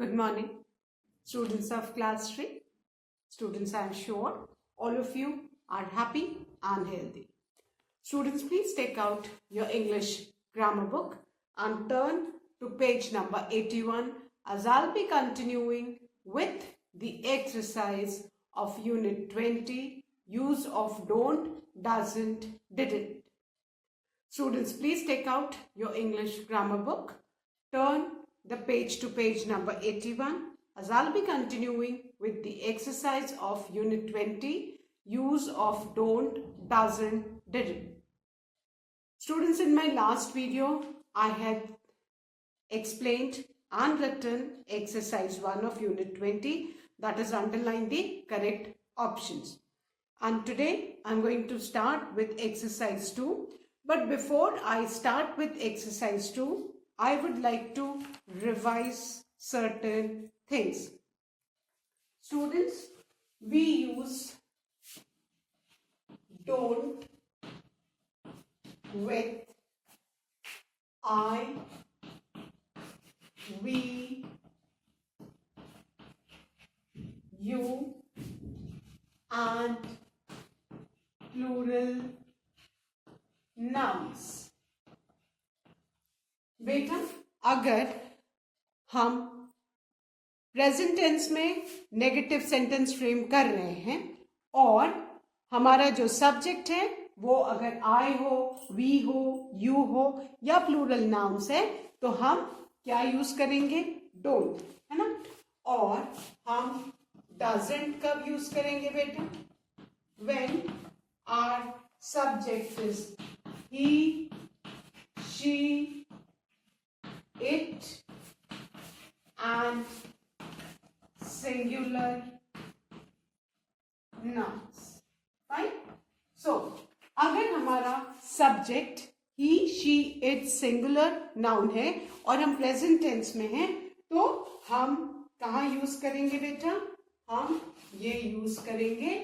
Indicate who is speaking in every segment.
Speaker 1: Good morning, students of class 3. Students, I am sure all of you are happy and healthy. Students, please take out your English grammar book and turn to page number 81 as I'll be continuing with the exercise of Unit 20, use of don't, doesn't, didn't. Students, please take out your English grammar book, turn the page to page number 81 as I'll be continuing with the exercise of Unit 20, use of don't, doesn't, didn't. Students, in my last video, I had explained and written exercise 1 of Unit 20, that is underline the correct options. And today I'm going to start with exercise 2. But before I start with exercise 2, I would like to revise certain things. Students, we use don't with I, we, you and plural nouns. बेटा अगर हम present tense में negative sentence frame कर रहे हैं और हमारा जो सब्जेक्ट है वो अगर आई हो, वी हो, यू हो या प्लूरल नाउन्स है तो हम क्या यूज करेंगे? डोंट, है ना? और हम डजंट कब यूज करेंगे बेटा? When our subject is he, she, it and singular nouns. Fine. So, अगर हमारा subject he, she, it singular noun है और हम प्रेजेंट टेंस में हैं तो हम कहाँ यूज करेंगे बेटा? हम ये यूज करेंगे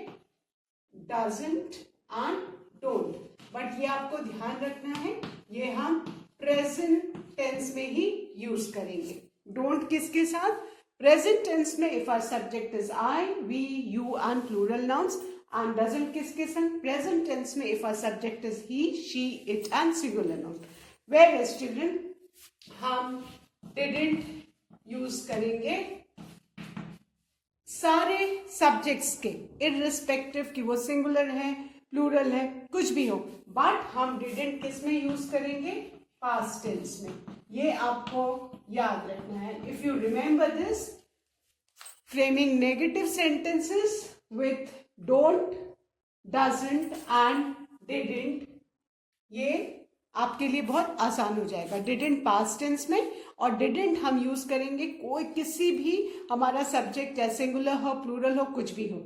Speaker 1: doesn't and don't. बट ये आपको ध्यान रखना है, ये हम प्रेजेंट टेंस में ही यूज करेंगे. डोंट किसके साथ? प्रेजेंट टेंस में if our subject is I, we, you and plural nouns. And doesn't किसके साथ? प्रेजेंट टेंस में if our subject is he, she, it and singular noun. Where is children हम didn't use करेंगे सारे subjects के, irrespective कि वो singular है, प्लूरल है, कुछ भी हो. बट हम डिडंट किस में यूज करेंगे? पास्ट टेंस में. ये आपको याद रखना है. If you remember this, framing negative sentences with don't, doesn't and didn't, ये आपके लिए बहुत आसान हो जाएगा. डिडंट पास्ट टेंस में और डिडंट हम यूज करेंगे कोई किसी भी हमारा सब्जेक्ट या सिंगुलर हो, प्लूरल हो, कुछ भी हो.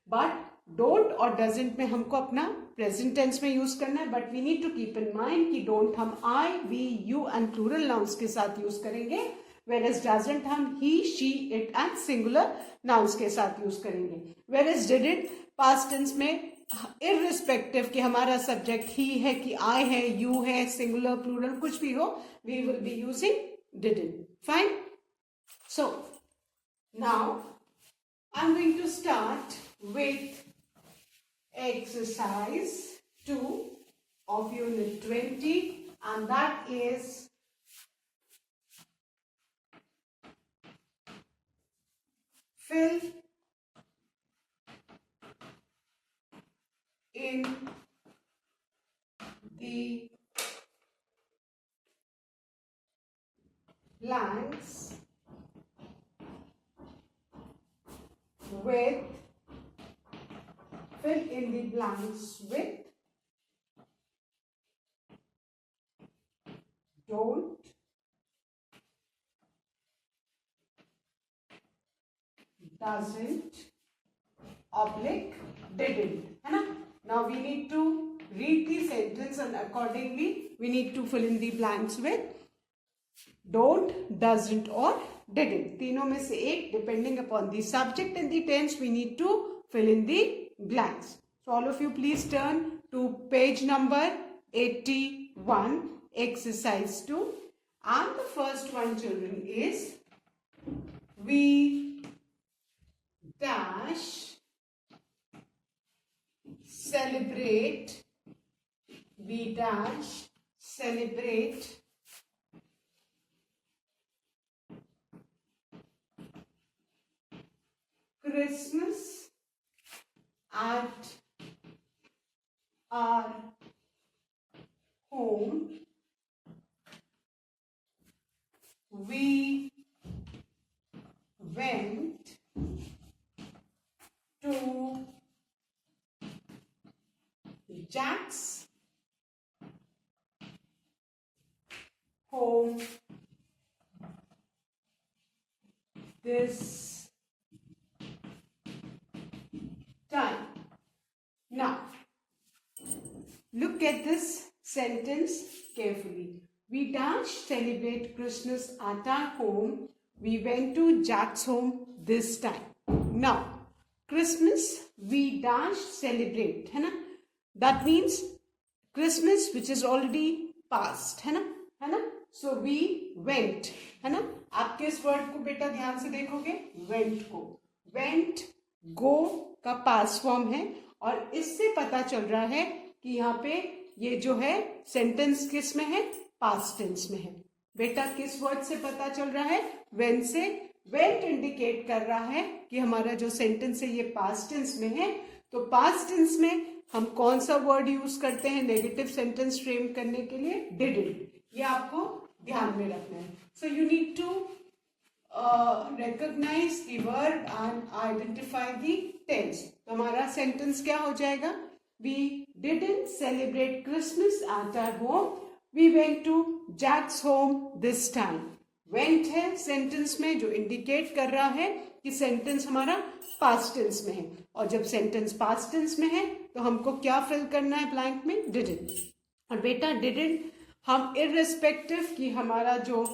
Speaker 1: बट डोंट और डजंट में हमको अपना प्रेजेंट टेंस में यूज करना है. But we need to keep in mind कि डोंट हम I, we, you and plural nouns के साथ यूज करेंगे, वेर एज डजंट हम he, she, it and singular nouns के साथ यूज करेंगे. Whereas didn't past tense में इररिस्पेक्टिव कि हमारा सब्जेक्ट ही है कि आई है, यू है, सिंगुलर, प्लूरल कुछ भी हो, we will be using didn't. Fine. So now I am going to start with exercise 2 of unit 20, and that is fill in the blanks with fill in the blanks with don't, doesn't, oblique, didn't, है ना? Now we need to read the sentence and accordingly we need to fill in the blanks with don't, doesn't or didn't. तीनों में से एक, depending upon the subject and the tense, we need to fill in the blanks. So all of you please turn to page number 81, exercise 2, and the first one, children, is celebrate Christmas at our home. We went to Jack's home this time. Now, look at this sentence carefully. We celebrate Christmas at our home. We went to Jack's home this time. Now, Christmas we celebrate, है ना? That means Christmas which is already past, है ना? So we went, है ना? आप किस word को बेटा ध्यान से देखोगे? Went को. Went, go का पास्ट फॉर्म है और इससे पता चल रहा है कि यहाँ पे ये जो है सेंटेंस किस में है? पास्ट टेंस में है. बेटा किस वर्ड से पता चल रहा है? When से. Went इंडिकेट कर रहा है कि हमारा जो सेंटेंस है ये पास्ट टेंस में है. तो पास्ट टेंस में हम कौन सा वर्ड यूज करते हैं नेगेटिव सेंटेंस फ्रेम करने के लिए? डिडंट. ये आपको ध्यान में रखना है. So you need to recognize the verb and identify the tense. तो हमारा सेंटेंस क्या हो जाएगा? We didn't celebrate Christmas at our home. We went to Jack's home this time. Went है सेंटेंस में जो इंडिकेट कर रहा है कि सेंटेंस हमारा पास्ट टेंस में है और जब सेंटेंस पास्ट टेंस में है तो हमको क्या फिल करना है ब्लैंक में? डिडंट. और बेटा डिडंट हम इररिस्पेक्टिव कि हमारा जो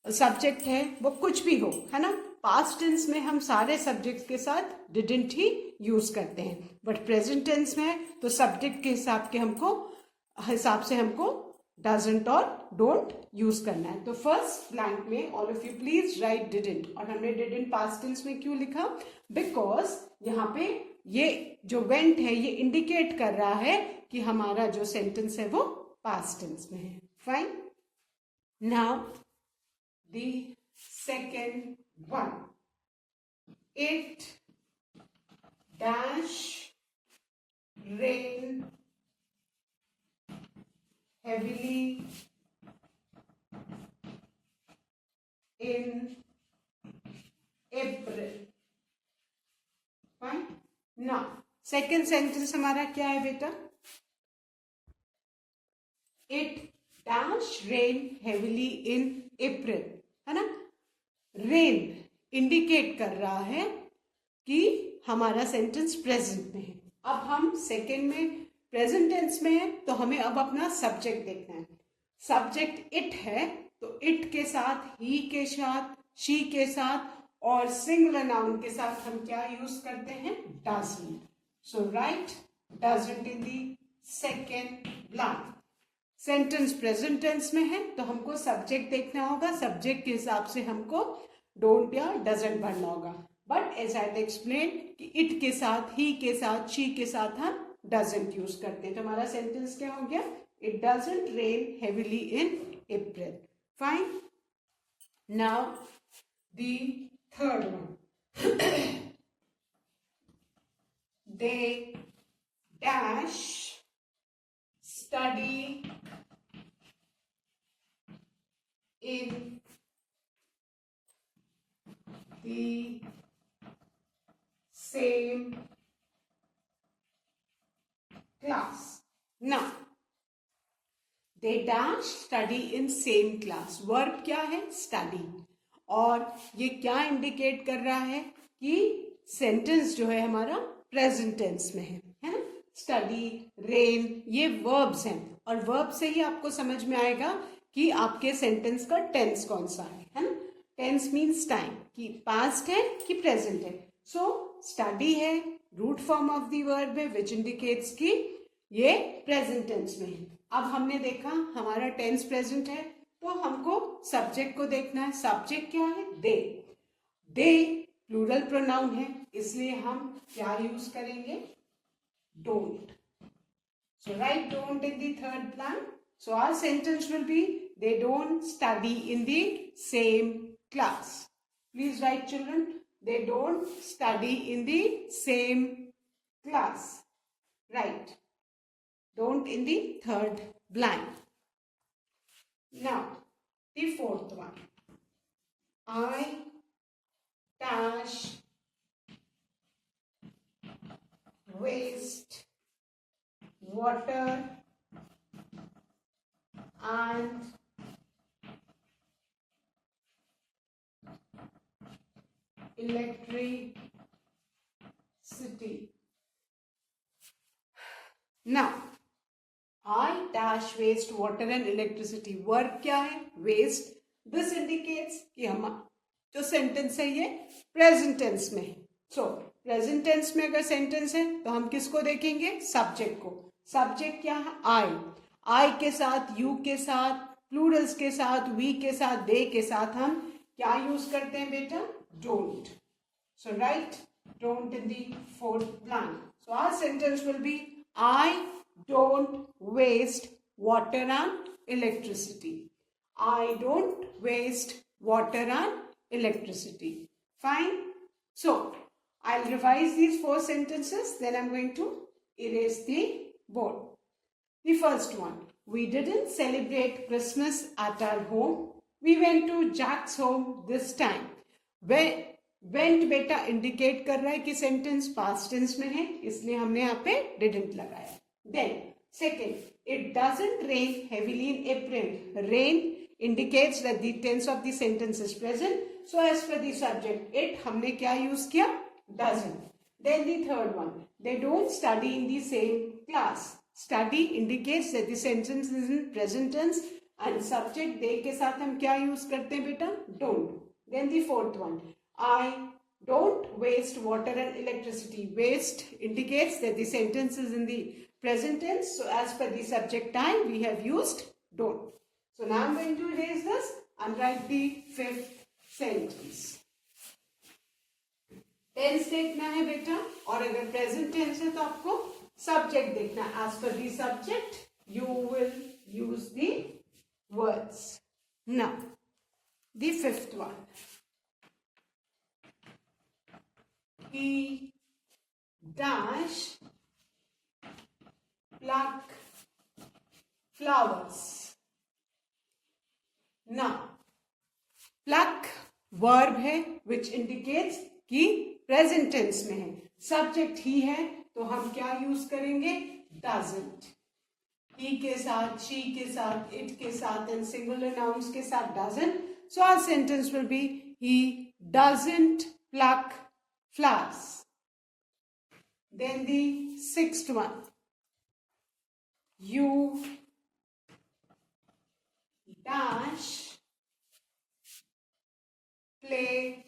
Speaker 1: सब्जेक्ट है वो कुछ भी हो, है ना? पास्ट टेंस में हम सारे सब्जेक्ट के साथ डिडंट ही यूज करते हैं, बट प्रेजेंट टेंस में है तो सब्जेक्ट के हिसाब से हमको डजंट और डोंट यूज करना है. तो फर्स्ट ब्लैंक में all of you please right didn't. और हमने डिडंट पास्ट टेंस में क्यों लिखा? बिकॉज यहाँ पे ये जो वेंट है ये इंडिकेट कर रहा है कि हमारा जो सेंटेंस है वो पास्ट टेंस में है. Fine. Now the second one. It dash rain heavily in April. Fine. Now second sentence हमारा क्या है बेटा? It dash rain heavily in April, है ना? रेन इंडिकेट कर रहा है कि हमारा सेंटेंस प्रेजेंट में है. अब हम सेकेंड में प्रेजेंट टेंस में है तो हमें अब अपना सब्जेक्ट देखना है. सब्जेक्ट इट है तो इट के साथ, ही के साथ, शी के साथ और सिंगुलर नाउन के साथ हम क्या यूज करते हैं? Doesn't. So write doesn't in the second blank. Sentence present tense में है तो हमको सब्जेक्ट देखना होगा. सब्जेक्ट के हिसाब से हमको डोंट या डजंट भरना होगा. बट एज आई एक्सप्लेन कि इट के साथ, ही के साथ, शी के साथ हम डजंट यूज करते हैं. तो हमारा सेंटेंस क्या हो गया? It doesn't rain heavily in April. Fine. Now the third one. They dash study in the same class. Now, they dash study in same class. Verb क्या है? Study. और ये क्या इंडिकेट कर रहा है कि सेंटेंस जो है हमारा प्रेजेंट टेंस में है ना? स्टडी, रेन ये वर्ब्स हैं और वर्ब से ही आपको समझ में आएगा कि आपके सेंटेंस का टेंस कौन सा है ना? टेंस मीन्स टाइम, कि पास्ट है कि प्रेजेंट है. सो स्टडी है, root form of the verb है विच इंडिकेट्स कि ये प्रेजेंट टेंस में है. अब हमने देखा हमारा टेंस प्रेजेंट है तो हमको सब्जेक्ट को देखना है. सब्जेक्ट क्या है? दे. दे प्लूरल प्रोनाउन है इसलिए हम क्या यूज करेंगे? Don't. So write don't in the third blank. So our sentence will be, they don't study in the same class. Please write, children, they don't study in the same class. Right. Don't in the third blank. Now, the fourth one. I dash waste water and electricity. Now, I dash waste water and electricity. Verb क्या है? Waste. This indicates कि हम जो sentence है ये present tense में है. So present tense में अगर sentence है तो हम किसको देखेंगे? Subject को. Subject क्या है? I के साथ, you के साथ, plurals के साथ, we के साथ, they के साथ हम क्या use करते हैं बेटा? Don't. So write don't in the fourth blank. So our sentence will be, I don't waste water and electricity. I don't waste water and electricity. Fine. So I'll revise these four sentences, then I'm going to erase the board. The first one. We didn't celebrate Christmas at our home. We went to Jack's home this time. Went बेटा indicate कर रहा है कि sentence past tense में है, इसलिए हमने यहाँ पे didn't लगाया. Then second, it doesn't rain heavily in April. Rain indicates that the tense of the sentence is present. So as per the subject it, हमने क्या use किया? Doesn't. Then the third one, they don't study in the same class. Study indicates that the sentence is in present tense and subject they के साथ हम क्या use करते हैं बेटा? Don't. Then the fourth one, I don't waste water and electricity. Waste indicates that the sentence is in the present tense. So as per the subject I, we have used don't. So now I'm going to erase this and write the fifth sentence. Tense देखना है बेटा, और अगर present tense है तो आपको subject देखना है. As per the subject, you will use the words. Now, the fifth one. He dash pluck flowers. Now, pluck verb है which indicates कि present tense में है. Subject ही है तो हम क्या use करेंगे? Doesn't. He के साथ, she के साथ, it के साथ and singular nouns के साथ doesn't. So our sentence will be, he doesn't pluck flowers. Then the sixth one. You dash play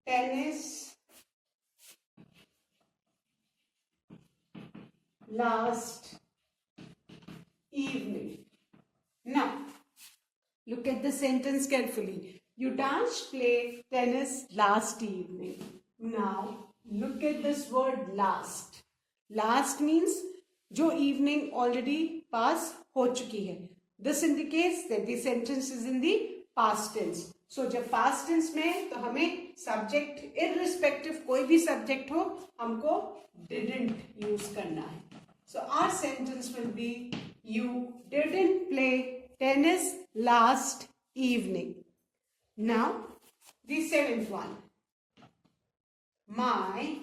Speaker 1: tennis last evening. Now, look at the sentence carefully. You dash play tennis last evening. Now, look at this word last. Last means जो evening already pass हो चुकी है. This indicates that the sentence is in the past tense. So जब past tense में है तो हमें subject irrespective कोई भी subject हो हमको didn't use करना है. So our sentence will be, you didn't play tennis last evening. Now, the seventh one. My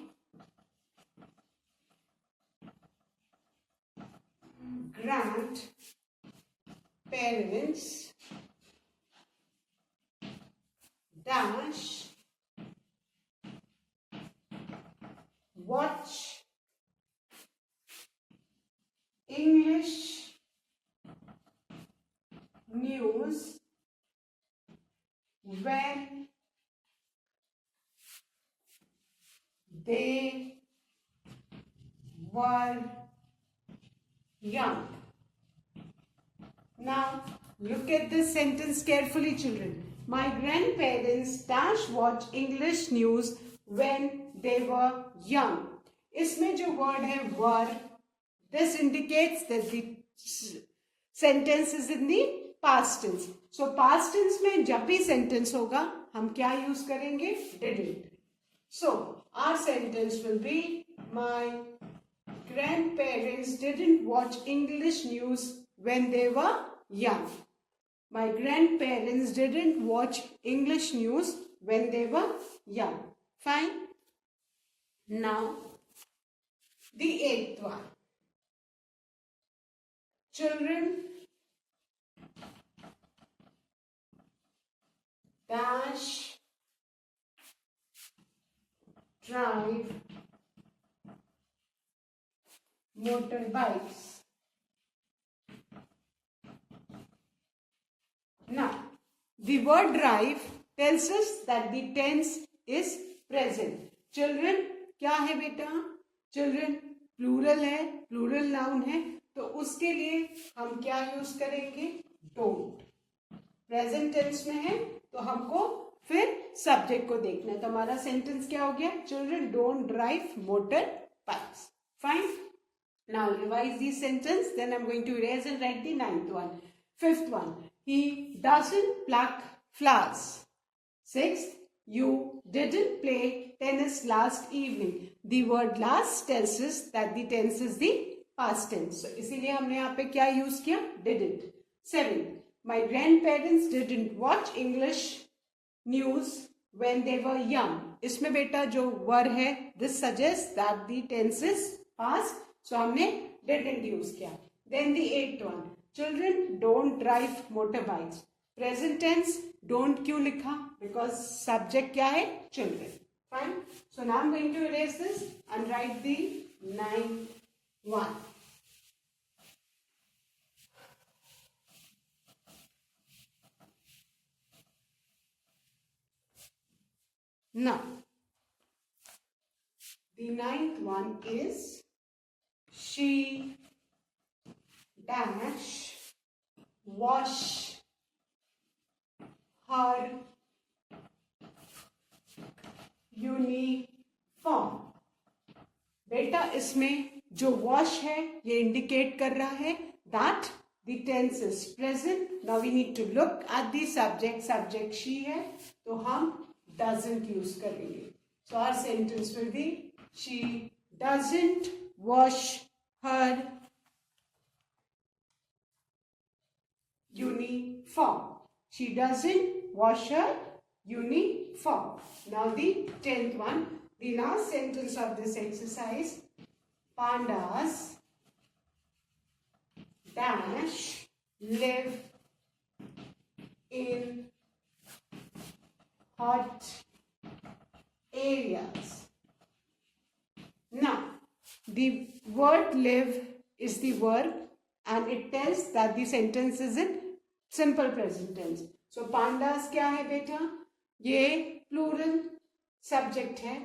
Speaker 1: grandparents dash watch English news when they were young. Now, look at this sentence carefully, children. My grandparents dash watch English news when they were young. इसमें जो word है were, this indicates that the sentence is in the past tense. So past tense में जब भी sentence होगा हम क्या use करेंगे? Didn't. So our sentence will be, my grandparents didn't watch English news when they were young. My grandparents didn't watch English news when they were young. Fine. Now, the 8th one. Children dash drive motorbikes. Now, the word drive tells us that the tense is present. Children क्या है बेटा? Children plural है, plural noun है, तो उसके लिए हम क्या यूज करेंगे? Don't. Present tense में है तो हमको फिर subject को देखना है. तो हमारा sentence क्या हो गया? Children don't drive motorbikes. Fine. Now revise the sentence. Then I'm going to erase and write the 9th one. 5th one. He doesn't pluck flowers. 6th, you didn't play tennis last evening. The word last tells us that the tense is the past tense. So इसीलिए हमने यहाँ पे क्या use किया? Didn't. 7th, my grandparents didn't watch English news when they were young. इसमें बेटा जो were है, this suggests that the tense is past. So हमने didn't use किया. Then the 8th one. Children don't drive motorbikes. Present tense, don't क्यों लिखा? Because subject क्या है? Children. Fine. So now I'm going to erase this and write the 9th one. Now, the 9th one is, she dash wash her uniform. बेटा इसमें जो wash है ये indicate कर रहा है that the tense is present. Now we need to look at the subject. Subject she है तो हम doesn't use करेंगे. So our sentence will be, she doesn't wash her uniform. She doesn't wash her uniform. Now the 10th one, the last sentence of this exercise, pandas dash live in hot areas. Now, the word live is the verb and it tells that the sentence is in simple present tense. So pandas क्या है बेटा? ये plural subject है,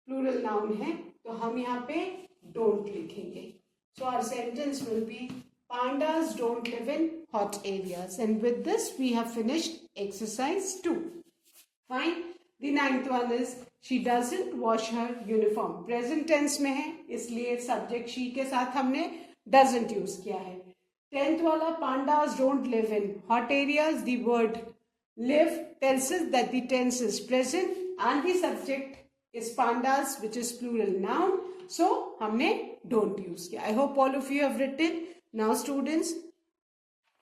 Speaker 1: plural noun है, तो हम यहाँ पे don't लिखेंगे. So our sentence will be, pandas don't live in hot areas. And with this we have finished exercise 2. Fine. The 9th one is, she doesn't wash her uniform. Present tense में है इसलिए subject she के साथ हमने doesn't use किया है. 10th वाला, pandas don't live in hot areas. The word live tells us that the tense is present and the subject is pandas, which is plural noun. So हमने don't use किया. I hope all of you have written. Now students,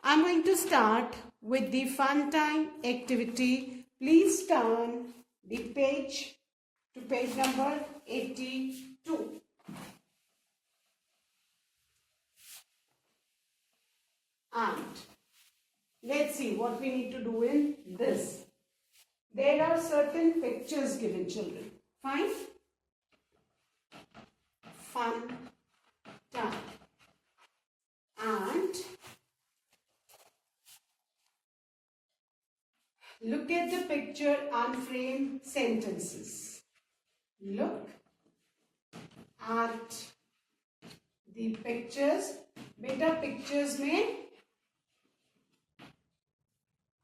Speaker 1: I'm going to start with the fun time activity. Please turn the page to page number 82. And let's see what we need to do in this. There are certain pictures given, children. Fine? Fun time. And look at the picture and frame sentences. Look at the pictures. Beta pictures में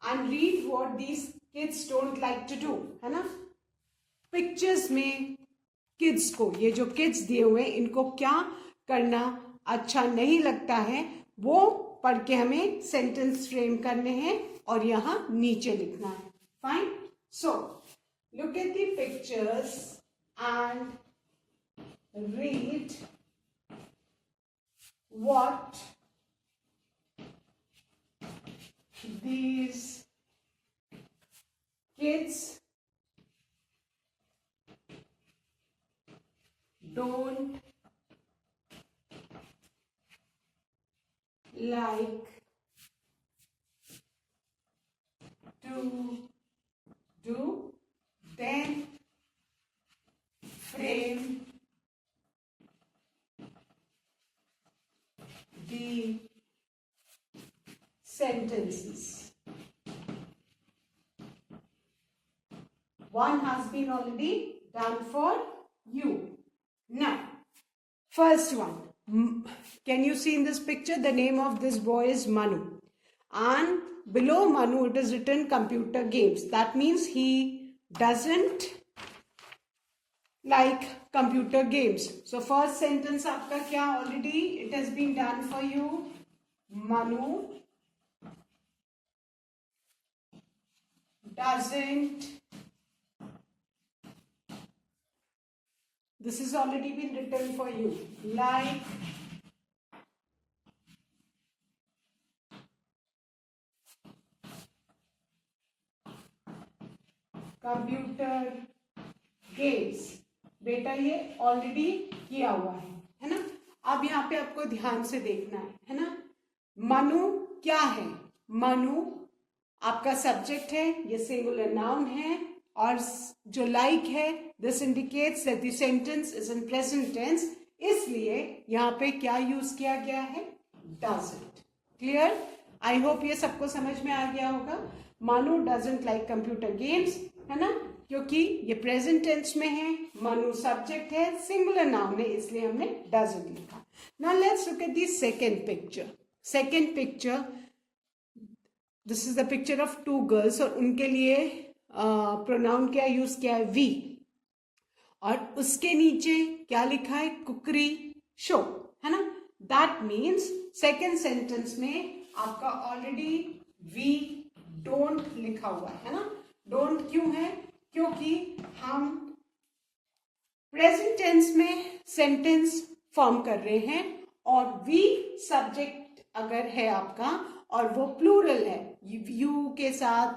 Speaker 1: and read what these kids don't like to do, है ना? Pictures में kids को, ये जो kids दिए हुए हैं इनको क्या करना अच्छा नहीं लगता है वो पढ़ के हमें सेंटेंस फ्रेम करने हैं और यहाँ नीचे लिखना है. Fine. So look at the pictures and read what these kids don't like to do, then frame the sentences. One has been already done for you. Now, first one. Can you see in this picture the name of this boy is Manu, and below Manu it is written computer games. That means he doesn't like computer games. So first sentence आपका क्या already it has been done for you. Manu doesn't, this has already been written for you, like computer games. बेटा ये already किया हुआ है ना. अब यहाँ पे आपको ध्यान से देखना है ना. मनु क्या है? मनु आपका सब्जेक्ट है, ये सिंगुलर नाउन है, और जो लाइक है this indicates that the sentence is in present tense, इसलिए यहाँ पे क्या यूज किया गया है? डजंट. क्लियर? आई होप ये सबको समझ में आ गया होगा. Manu doesn't like computer games, है ना, क्योंकि ये प्रेजेंट टेंस में है, मनु सब्जेक्ट है, सिंगुलर नाउन है, इसलिए हमने डजंट लिखा. Now let's look at the second picture. Second picture, this is the picture of two girls, और उनके लिए प्रोनाउन क्या यूज किया है? वी. और उसके नीचे क्या लिखा है? कुकरी शो, है ना. दैट मीन्स सेकेंड सेंटेंस में आपका ऑलरेडी वी डोंट लिखा हुआ है ना. डोंट क्यों है? क्योंकि हम प्रेजेंट टेंस में सेंटेंस फॉर्म कर रहे हैं, और वी सब्जेक्ट अगर है आपका और वो प्लूरल है, यू के साथ,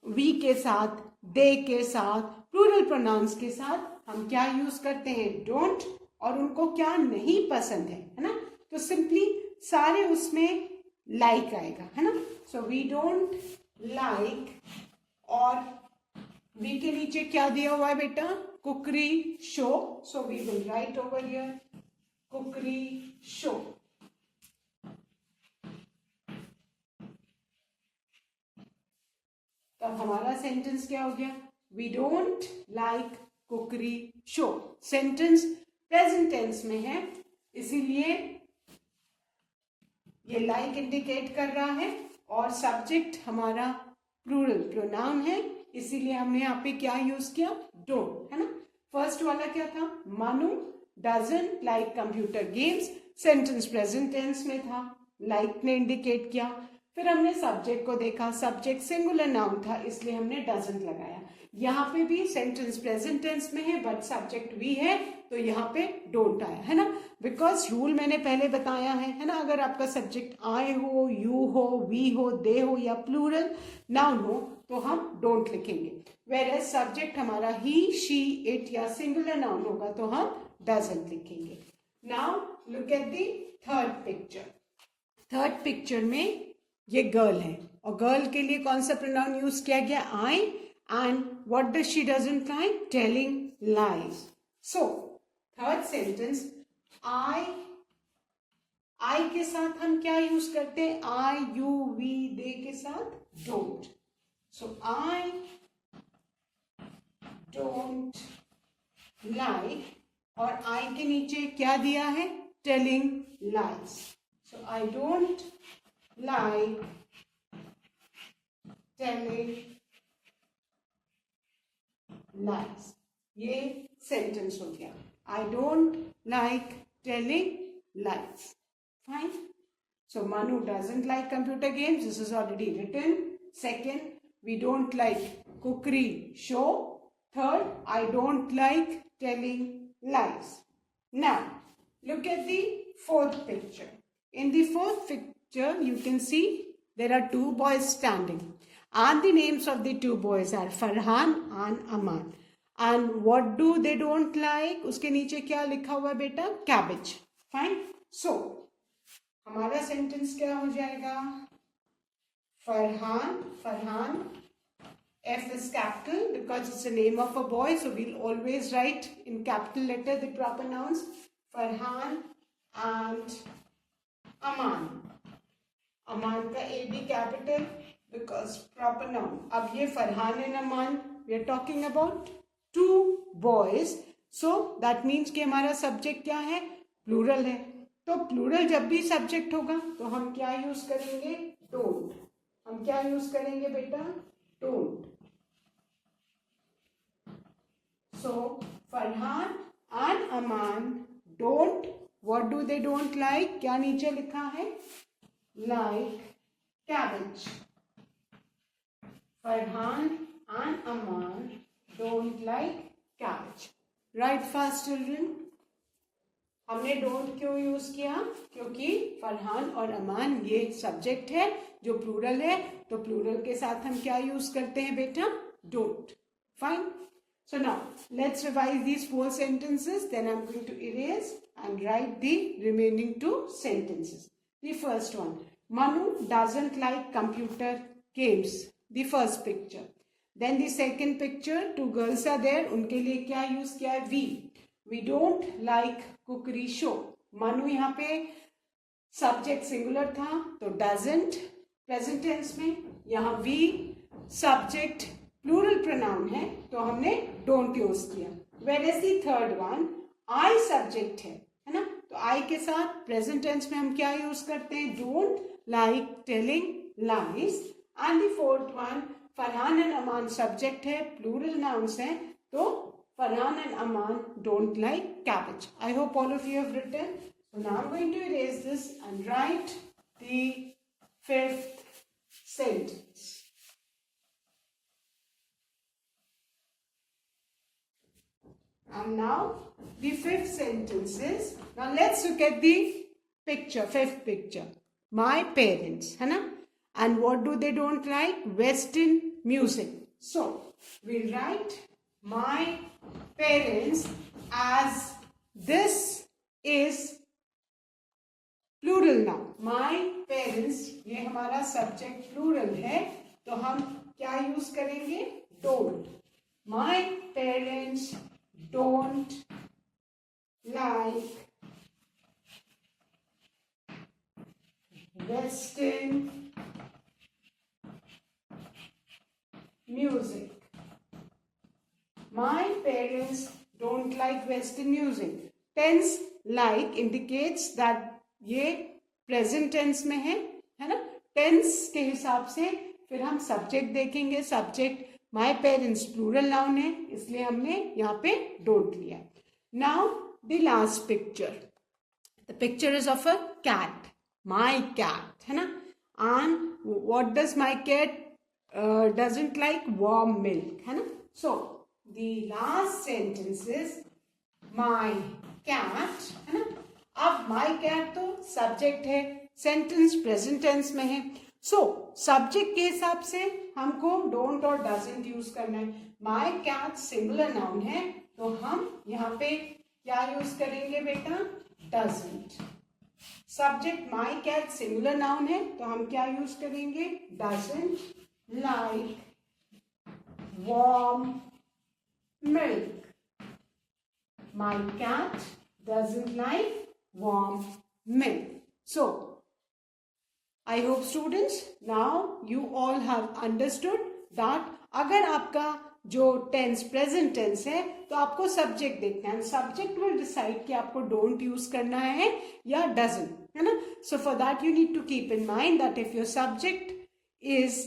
Speaker 1: वी के साथ, दे के साथ, प्लूरल प्रोनाउंस के साथ हम क्या यूज करते हैं? डोंट. और उनको क्या नहीं पसंद है ना, तो सिंपली सारे उसमें लाइक आएगा, है ना. सो वी डोंट लाइक, और वी के नीचे क्या दिया हुआ है बेटा? Cookery show. So we will write over here cookery show. तो हमारा सेंटेंस क्या हो गया? We don't like cookery show. Sentence present tense में है, इसीलिए ये लाइक इंडिकेट कर रहा है, और सब्जेक्ट हमारा प्लूरल प्रोनाउन है, इसीलिए हमने यहाँ पे क्या यूज किया? डोंट, है ना. फर्स्ट वाला क्या था? Manu doesn't like computer games. Sentence present tense में था, लाइक ने इंडिकेट किया. फिर हमने सब्जेक्ट को देखा, सब्जेक्ट सिंगुलर नाउन था, इसलिए हमने डजंट लगाया. यहाँ पे भी सेंटेंस प्रेजेंट टेंस में है बट सब्जेक्ट वी है, तो यहाँ पे डोंट आया, है ना. बिकॉज रूल मैंने पहले बताया है ना. अगर आपका सब्जेक्ट आई हो, यू हो, वी हो, दे हो, या प्लूरल नाउन हो, तो हम डोंट लिखेंगे. वेर एज सब्जेक्ट हमारा ही, शी, इट या सिंगुलर नाउन होगा तो हम डजंट लिखेंगे. Now look at the third picture. Third picture में ये गर्ल है, और गर्ल के लिए कौन सा प्रोनाउन यूज किया गया? I. And what does she doesn't like? Telling lies. So third sentence, I के साथ हम क्या यूज करते हैं? आई, यू, वी, दे के साथ don't. So I don't like, और आई के नीचे क्या दिया है? Telling lies. So I don't like telling lies. ये सेंटेंस हो गया. I don't like telling lies. Fine. So Manu doesn't like computer games. This is already written. Second, we don't like cookery show. Third, I don't like telling lies. Now, look at the fourth picture. In the fourth picture, you can see there are two boys standing. And the names of the two boys are Farhan and Aman. And what do they don't like? उसके नीचे क्या लिखा हुआ है बेटा? Cabbage. Fine. So, हमारा sentence क्या हो जाएगा? Farhan, F is capital because it's the name of a boy, so we'll always write in capital letter the proper nouns. Farhan and Aman. Aman का A भी capital because proper noun. अब ये Farhan and Aman, we are talking about two boys. So that means कि हमारा subject क्या है? Plural है. तो plural जब भी subject होगा तो हम क्या use करेंगे? Don't. हम क्या use करेंगे बेटा? Don't. So Farhan and Aman don't. What do they don't like? क्या नीचे लिखा है? Like cabbage. Farhan and Aman don't like cabbage. Right fast children. हमने don't क्यों यूज किया? क्योंकि फरहान और अमान ये सब्जेक्ट है जो प्लूरल है, तो प्लूरल के साथ हम क्या यूज करते हैं बेटा? don't. Fine. So now let's revise these 4 sentences. Then I'm going to erase and write the remaining 2 sentences. The first one, Manu doesn't like computer games. The first picture. Then the second picture, 2 girls are there. उनके लिए क्या use किया है? We. We don't like cookery show. Manu यहाँ पे subject singular था तो doesn't present tense में. यहाँ we subject plural pronoun है तो हमने don't use किया. Whereas the third one, I subject है ना? तो I के साथ present tense में हम क्या use करते हैं? Don't like telling lies. And the fourth one, Farhan and Aman subject है, plural nouns है, तो Farhan and Aman don't like cabbage. I hope all of you have written. So now I'm going to erase this and write the 5th sentence. And now the 5th sentence is, now let's look at the picture, 5th picture. My parents, है ना? And what do they don't like? Western music. So we'll write my parents as this is plural now. My parents, ये हमारा subject plural है, तो हम क्या use करेंगे? Don't. My parents don't like Western music. My parents don't like Western music. Tense like indicates that ये present tense में है ना? Tense के हिसाब से फिर हम subject देखेंगे. Subject my parents plural noun है, इसलिए हमने यहाँ पे don't लिया. Now the last picture. The picture is of a cat. My cat है ना? And what does my cat doesn't like? Warm milk है ना? So the last sentence is my cat है ना? अब my cat तो subject है, sentence present tense में है. So subject के हिसाब से हमको don't और doesn't use करना है. My cat singular noun है तो हम यहाँ पे क्या use करेंगे बेटा? Doesn't. Subject my cat singular noun है तो हम क्या use करेंगे? Doesn't like warm milk. My cat doesn't like warm milk. So I hope students now you all have understood that अगर आपका जो टेंस प्रेजेंट टेंस है तो आपको सब्जेक्ट देखना है. सब्जेक्ट विल डिसाइड कि आपको डोंट यूज करना है या डजंट, है ना. So for that you need to keep in mind that if your subject is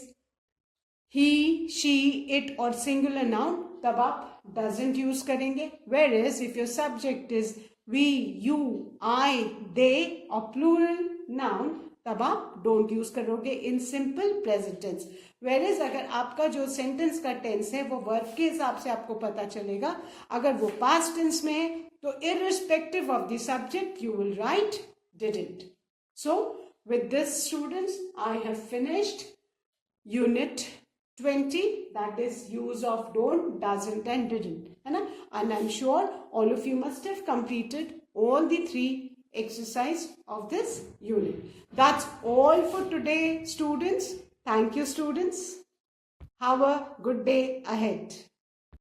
Speaker 1: he, she, it और सिंगुलर नाउन, तब आप doesn't use करेंगे. Whereas if your subject is we, you, I, they or plural noun, तब आप don't use करोगे in simple present tense. Whereas अगर आपका जो sentence का tense है वो verb के हिसाब से आपको पता चलेगा. अगर वो past tense में है तो irrespective of the subject you will write didn't. So with this, students, I have finished unit 20, that is use of don't, doesn't and didn't, है ना? And I'm sure all of you must have completed all the 3 exercise of this unit. That's all for today, students. Thank you, students. Have a good day ahead.